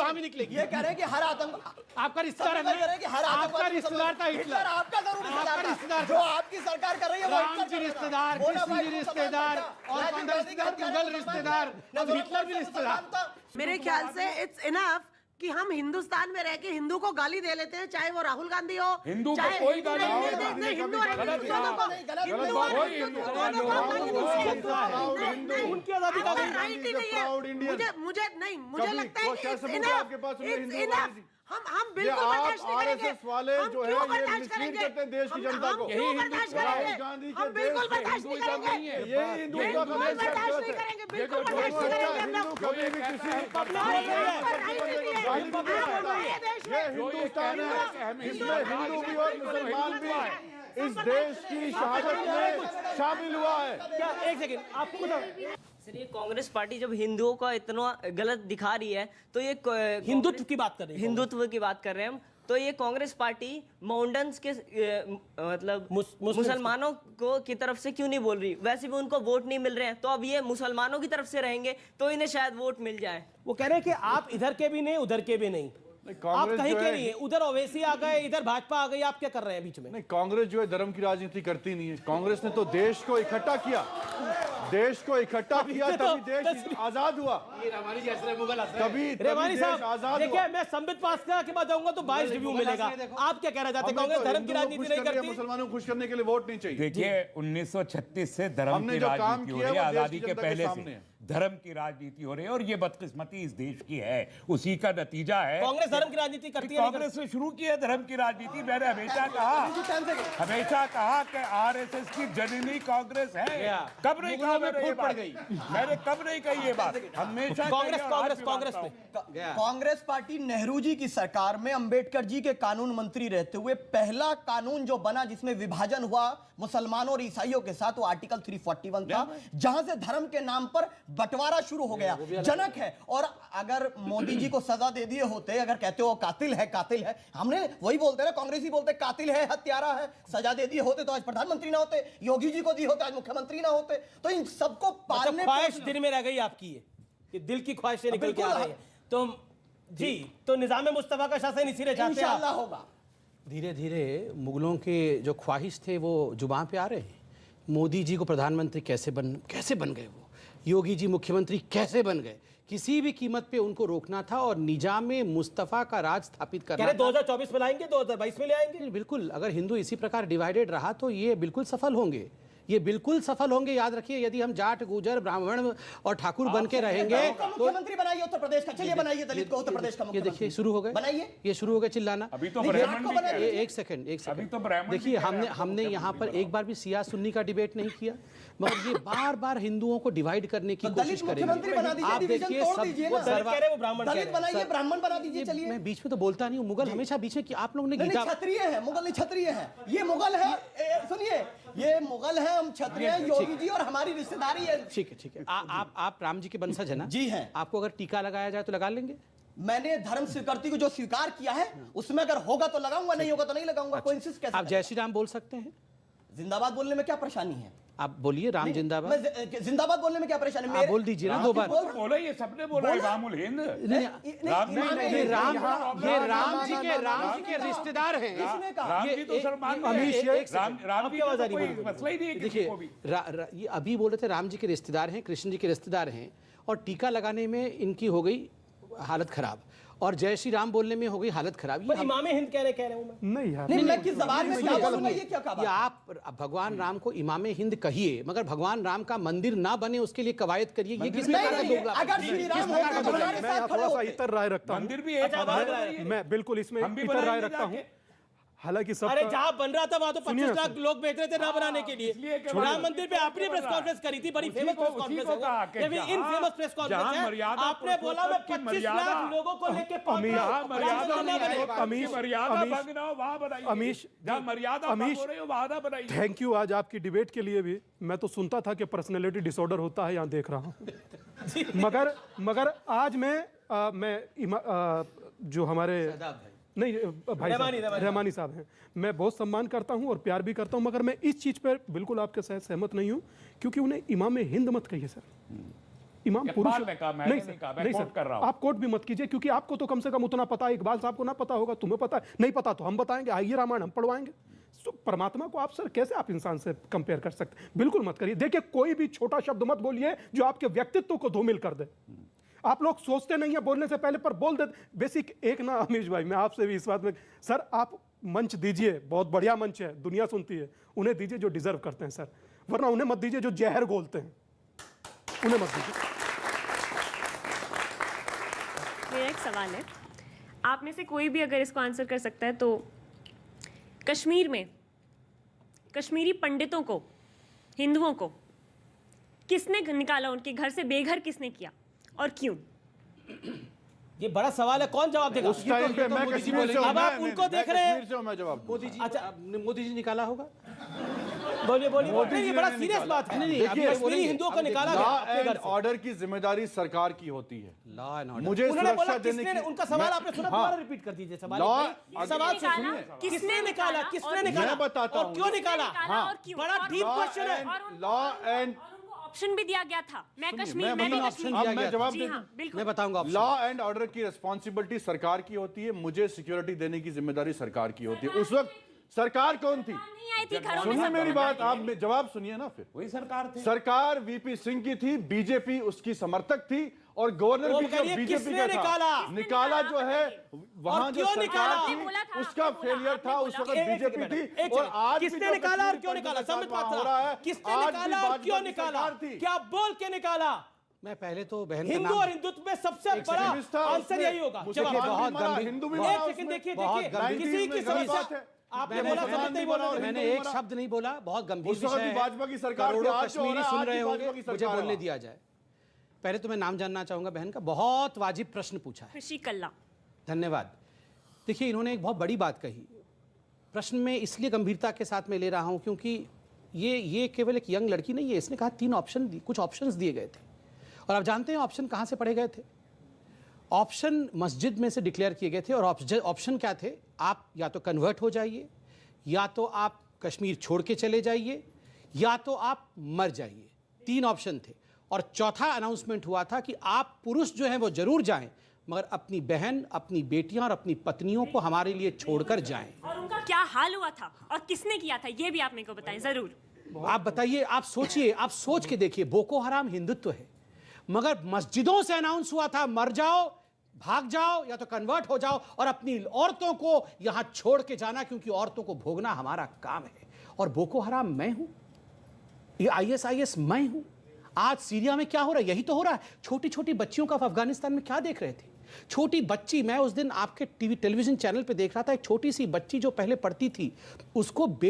निकलेगी, वहां भी निकलेगी। ये कह रहे हैं कि हर आतंक आपका रिश्तेदार है, आपका रिश्तेदार था हिटलर, आपका जरूर रिश्तेदार जो आपकी सरकार कर रही है, राम जी रिश्तेदार, कृष्ण जी रिश्तेदार, और मुगल रिश्तेदार, अब हिटलर भी रिश्तेदार। मेरे ख्याल से इट्स इनफ कि हम हिंदुस्तान में रह के हिंदू को गाली दे लेते हैं, चाहे वो राहुल गांधी हो, हिंदू को चाहे कोई गाली नहीं, हिंदू और हिंदू दोनों को उनकी आजादी का राइट ही नहीं है। मुझे लगता है इट्स इनफ। हम बिल्कुल बर्दाश्त नहीं करेंगे। वाले जो है ये मिसलीड करते हैं देश की जनता को। यही बर्दाश्त करेंगे, हम बिल्कुल बर्दाश्त नहीं करेंगे, ये हिंदुत्व का बर्दाश्त नहीं करेंगे, बिल्कुल बर्दाश्त नहीं करेंगे। ये हिंदुस्तान है, इसमें हिंदू भी और मुसलमान भी इस देश की शहादत में शामिल हुआ है। क्या एक सेकंड आपको बताओ सर, ये कांग्रेस पार्टी जब हिंदुओं का इतना गलत दिखा रही है तो ये हिंदुत्व की बात कर रहे हैं, हिंदुत्व की बात कर रहे हैं हम, तो ये कांग्रेस पार्टी माउंटेन्स के मतलब मुसलमानों को की तरफ से क्यों नहीं बोल रही? वैसे भी उनको वोट नहीं मिल रहे हैं, तो अब ये मुसलमानों की तरफ से रहेंगे तो इन्हें शायद वोट मिल जाए। वो कह रहे हैं कि आप इधर के भी नहीं उधर के भी नहीं, आप कहीं के नहीं है, उधर ओवैसी आ गए, इधर भाजपा आ गई, आप क्या कर रहे हैं बीच में? नहीं, कांग्रेस जो है धर्म की राजनीति करती नहीं है। कांग्रेस ने तो देश को इकट्ठा किया, देश को इकट्ठा किया, तभी देश आजाद हुआ। तभी रेवानी देश साहब आजाद देखिए, हुआ। मैं संबित पासवान के बाद जाऊंगा तो 22 रिव्यू मिलेगा। आप क्या कहना चाहते हैं? कांग्रेस धर्म की राजनीति नहीं करती, मुसलमानों को खुश करने के लिए वोट नहीं चाहिए। देखिए 1936 से धर्म हमने की जो काम राजनीति हो किया रही है, वो देश की आजादी के जनता के पहले सामने से है। धर्म की राजनीति हो रही है और ये बदकिस्मती इस देश की है, उसी का नतीजा है। कांग्रेस धर्म की राजनीति करती है, कांग्रेस ने शुरू की है धर्म की राजनीति। मैंने हमेशा कहा कि आरएसएस की जननी कांग्रेस है। कब नहीं कहा मैंने ये बात? मैंने कब नहीं कही ये बात? हमेशा कांग्रेस पार्टी नेहरू जी की सरकार में अंबेडकर जी के कानून मंत्री रहते हुए पहला कानून जो बना जिसमें विभाजन हुआ मुसलमानों और ईसाइयों के साथ, वो आर्टिकल 341 था, जहां से धर्म के नाम पर बंटवारा शुरू हो गया। जनक है। और अगर मोदी जी को सजा दे दिए होते, अगर कहते हो कातिल है, हमने वही बोलते ना, कांग्रेसी बोलते कातिल है, हत्यारा है, सजा दे दिए होते तो आज प्रधानमंत्री ना होते, योगी जी को दी होते आज मुख्यमंत्री ना होते। तो इन सबको पालने ख्वाहिश दिल में रह गई आपकी, ये दिल की ख्वाहिशें निकल के आ रही है। तो जी, तो निजाम मुस्तफा का शासन इसी ने चाहते हैं, इंशाअल्लाह होगा। धीरे धीरे मुगलों के जो ख्वाहिश थे वो जुबान पे आ रहे हैं। मोदी जी को प्रधानमंत्री कैसे बन गए, वो योगी जी मुख्यमंत्री कैसे बन गए? किसी भी कीमत पे उनको रोकना था और निजाम मुस्तफा का राज स्थापित करना था। 2024 में लाएंगे, 2022 में ले आएंगे। बिल्कुल, अगर हिंदू इसी प्रकार डिवाइडेड रहा तो ये बिल्कुल सफल होंगे, ये बिल्कुल सफल होंगे। याद रखिए, यदि हम जाट, गुजर, ब्राह्मण और ठाकुर बन के रहेंगे तो मुख्यमंत्री बनाइए उत्तर प्रदेश का, चलिए बनाइए दलित को उत्तर प्रदेश का ये मुख्यमंत्री। देखिए शुरू हो गए, बनाइए, ये शुरू हो गए चिल्लाना। अभी तो ब्राह्मण भी कह रहे हैं। एक सेकंड अभी तो ब्राह्मण देखिए, भी कह रहे हैं। हमने यहाँ पर एक बार भी सिया सुन्नी का डिबेट नहीं किया, मगर ये बार बार हिंदुओं को डिवाइड करने की कोशिश मुख्यमंत्री बना करेंगे। दीजिए, आप डिवीजन देखिए, तोड़ दीजिए ना। दलित बनाइए, ब्राह्मण बना दीजिए। चलिए, मैं बीच में तो बोलता नहीं हूँ, मुगल हमेशा बीच में कि आप लोगों ने नहीं, क्षत्रिय है, मुगल नहीं, क्षत्रिय है। ये मुगल है, सुनिए, ये मुगल है, हम क्षत्रिय हैं, योगी जी और हमारी रिश्तेदारी है। ठीक है। आप राम जी के वंशज है ना? जी हैं। आपको अगर टीका लगाया जाए तो लगा लेंगे? मैंने धर्म स्वीकृति को जो स्वीकार किया है उसमें अगर होगा तो लगाऊंगा, नहीं होगा तो नहीं लगाऊंगा। कोइंसिस कैसे? आप जय श्री राम बोल सकते हैं? जिंदाबाद बोलने में क्या परेशानी है? आप बोलिए राम जिंदाबाद। मैं जिंदाबाद बोलने में क्या परेशानी है? आप बोल दीजिए ना 2 बार। बोला, ये सबने बोला इमामुल हिंद। ये राम जी के रिश्तेदार हैं। राम जी तो सलमान राम जी मसला ही नहीं है किसी को भी। ये अभी बोल रहे थे राम जी के रिश्तेदार हैं, कृष्ण जी के रिश्तेदार हैं, और टीका लगाने में इनकी हो गई हालत खराब और जय श्री राम बोलने में हो गई हालत खराब। पर इमाम हिंद कह रहे हूं मैं। नहीं यार, नहीं, मैं किस जबान में क्या बोलूंगा, ये क्या कहा? ये आप भगवान राम को इमाम हिंद कहिए, मगर भगवान राम का मंदिर ना बने उसके लिए कवायद करिए। ये किस प्रकार का दोगला? अगर श्री राम होते तो हमारे साथ खड़े होते। इतर राय रखता हूं, मंदिर भी एक मैं बिल्कुल इसमें इतर राय रखता हूं। हालांकि सब अरे जहां बन रहा था वहां तो 25 लाख लोग बैठ रहे थे ना बनाने के लिए। राम मंदिर पे आपने प्रेस कॉन्फ्रेंस करी थी, बड़ी फेमस प्रेस कॉन्फ्रेंस है, ये भी इनफेमस प्रेस कॉन्फ्रेंस है। आपने बोला मैं 25 लाख लोगों को लेके थैंक यू। आज आपकी डिबेट के लिए भी मैं तो सुनता था कि पर्सनैलिटी डिसऑर्डर होता है, यहाँ देख रहा हूँ। मगर आज मैं जो हमारे नहीं भाई रहमानी साहब हैं, मैं बहुत सम्मान करता हूं और प्यार भी करता हूं, मगर मैं इस चीज पर बिल्कुल आपके साथ सहमत नहीं हूं, क्योंकि उन्हें इमाम हिंद मत कहिए सर। इमाम पुरुष इकबाल ने कहा, मैंने नहीं कहा, मैं कोट कर रहा हूं। आप कोट भी मत कीजिए, क्योंकि आपको तो कम से कम उतना पता है, इकबाल साहब को ना पता होगा, तुम्हें पता है, नहीं पता तो हम बताएंगे, आइए रामायण हम पढ़वाएंगे। तो परमात्मा को आप सर कैसे आप इंसान से कंपेयर कर सकते हैं? बिल्कुल मत करिए। देखिए, कोई भी छोटा शब्द मत बोलिए जो आपके व्यक्तित्व को धूमिल कर दे। आप लोग सोचते नहीं है बोलने से पहले, पर बोल देते। बेसिक एक ना अमीश भाई, मैं आपसे भी इस बात में, सर आप मंच दीजिए, बहुत बढ़िया मंच है, दुनिया सुनती है, उन्हें दीजिए जो डिजर्व करते हैं सर, वरना उन्हें मत दीजिए जो जहर घोलते हैं, उन्हें मत दीजिए। मेरा एक सवाल है, आप में से कोई भी अगर इसको आंसर कर सकता है तो कश्मीर में कश्मीरी पंडितों को, हिंदुओं को किसने निकाला, उनके घर से बेघर किसने किया और क्यों? ये बड़ा सवाल है, कौन जवाब देगा? उस टाइम पे मैं कश्मीर से हूं, अब आप उनको देख रहे हैं, कश्मीर से हूं, मैं जवाब दूं। अच्छा मोदी जी निकाला होगा। बोलिए बोलिए। ये बड़ा सीरियस बात है। कश्मीरी हिंदुओं को निकाला गया लॉ अपने एंड घर से। ऑर्डर की जिम्मेदारी सरकार की होती है। लॉ एंड ऑर्डर मुझे उन्होंने बोला सुरक्षा देने किसने, की, उनका सवाल आपने सुना, दोबारा रिपीट कर दीजिए सवाल। सवाल से सुनिए, किसने निकाला, किसने निकाला, मैं बताता और हूं। क्यों निकाला? और क्यों? बड़ा डीप क्वेश्चन है। लॉ एंड ऑप्शन भी दिया गया था, मैं कश्मीर, मैं मैं भी बताऊं, कश्मीर। अब दिया मैं गया जवाब जी दे हाँ, दूं। बिल्कुल। मैं बताऊंगा आपसे। लॉ एंड ऑर्डर की रिस्पॉन्सिबिलिटी सरकार की होती है, मुझे सिक्योरिटी देने की जिम्मेदारी सरकार की होती है। उस वक्त सरकार कौन थी? नहीं आई थी घरों में, सुनिए सब मेरी लोग बात, आप जवाब सुनिए ना। फिर वही सरकार थी। सरकार वीपी सिंह की थी, बीजेपी उसकी समर्थक थी, और गवर्नर भी कहिए, बीजेपी किसने का था। निकाला? निकाला जो है वहां जो क्यों सरकार निकाला? थी, बोला था, उसका आपने बोला, फेलियर था। आपने उस बोला। वक्त एक बीजेपी सेकंड, थी, एक और सेकंड। आज भी किसने जो निकाला और कश्मीर क्यों पंडित निकाला? के साथ समझ वहां पाता हो रहा है, किसने आज भी निकाला और भाजपा क्यों की निकाला? सरकार थी। क्या बोल के निकाला? मैं पहले तो बहन का हिंदू नाम और हिंदुत्व में सबसे बड़ा एक्सट्रीमिस्ट था, आंसर उसने यही होगा। मुसलमान जवाब भी बहुत मारा, गंभीर- हिंदू भी बहुत- मारा एक सेकंड उसमें। देखिए, बहुत देखिए, गंभीर किसी की गलत बात समस्या है। आपने बोला मुसलमान समझ नहीं भी बोल मारा और रहे थे। मैंने हिंदू एक मारा। शब्द नहीं बोला, बहुत गंभीर उस वक्त विषय भी है। भाजपा की सरकार थी, करोड़ों आज जो हो कश्मीरी रहा है, सुन आज रहे भी होंगे, भाजपा की मुझे सरकार है बोलने वहां। दिया जाए। पहले तो मैं नाम जानना चाहूंगा बहन का, बहुत वाजिब प्रश्न पूछा है, खुशी कल्ला। धन्यवाद। देखिए, इन्होंने एक बहुत बड़ी बात कही। प्रश्न में इसलिए गंभीरता के साथ मैं ले रहा हूं क्योंकि ये केवल एक यंग लड़की नहीं है। इसने कहा 3 ऑप्शन, कुछ ऑप्शंस दिए गए थे, और आप जानते हैं ऑप्शन कहां से पढ़े गए थे? ऑप्शन मस्जिद में से डिक्लेयर किए गए थे, और ऑप्शन क्या थे? आप या तो कन्वर्ट हो जाइए, या तो आप कश्मीर छोड़ के चले जाइए, या तो आप मर जाइए। 3 ऑप्शन थे, और चौथा अनाउंसमेंट हुआ था कि आप पुरुष जो हैं वो जरूर जाएं, मगर अपनी बहन, अपनी बेटियां और अपनी पत्नियों को हमारे लिए छोड़कर जाएं। और उनका क्या हाल हुआ था और किसने किया था, ये भी आप मेरे को बताएं जरूर। आप बताइए, आप सोचिए, आप सोच के देखिए। बोको हराम हिंदुत्व है, मगर मस्जिदों से अनाउंस हुआ था मर जाओ, भाग जाओ, या तो कन्वर्ट हो जाओ, और अपनी औरतों को यहां छोड़ के जाना, क्योंकि औरतों को भोगना हमारा काम है। और बोको हराम मैं हूं, ये ISIS मैं हूं। आज सीरिया में क्या हो रहा है? यही तो हो रहा है। छोटी छोटी बच्चियों का आप अफगानिस्तान में क्या देख रहे थे? छोटी बच्ची, मैं उस दिन आपके टेलीविजन चैनल पे देख रहा था, एक छोटी सी बच्ची जो पहले पढ़ती थी, उसको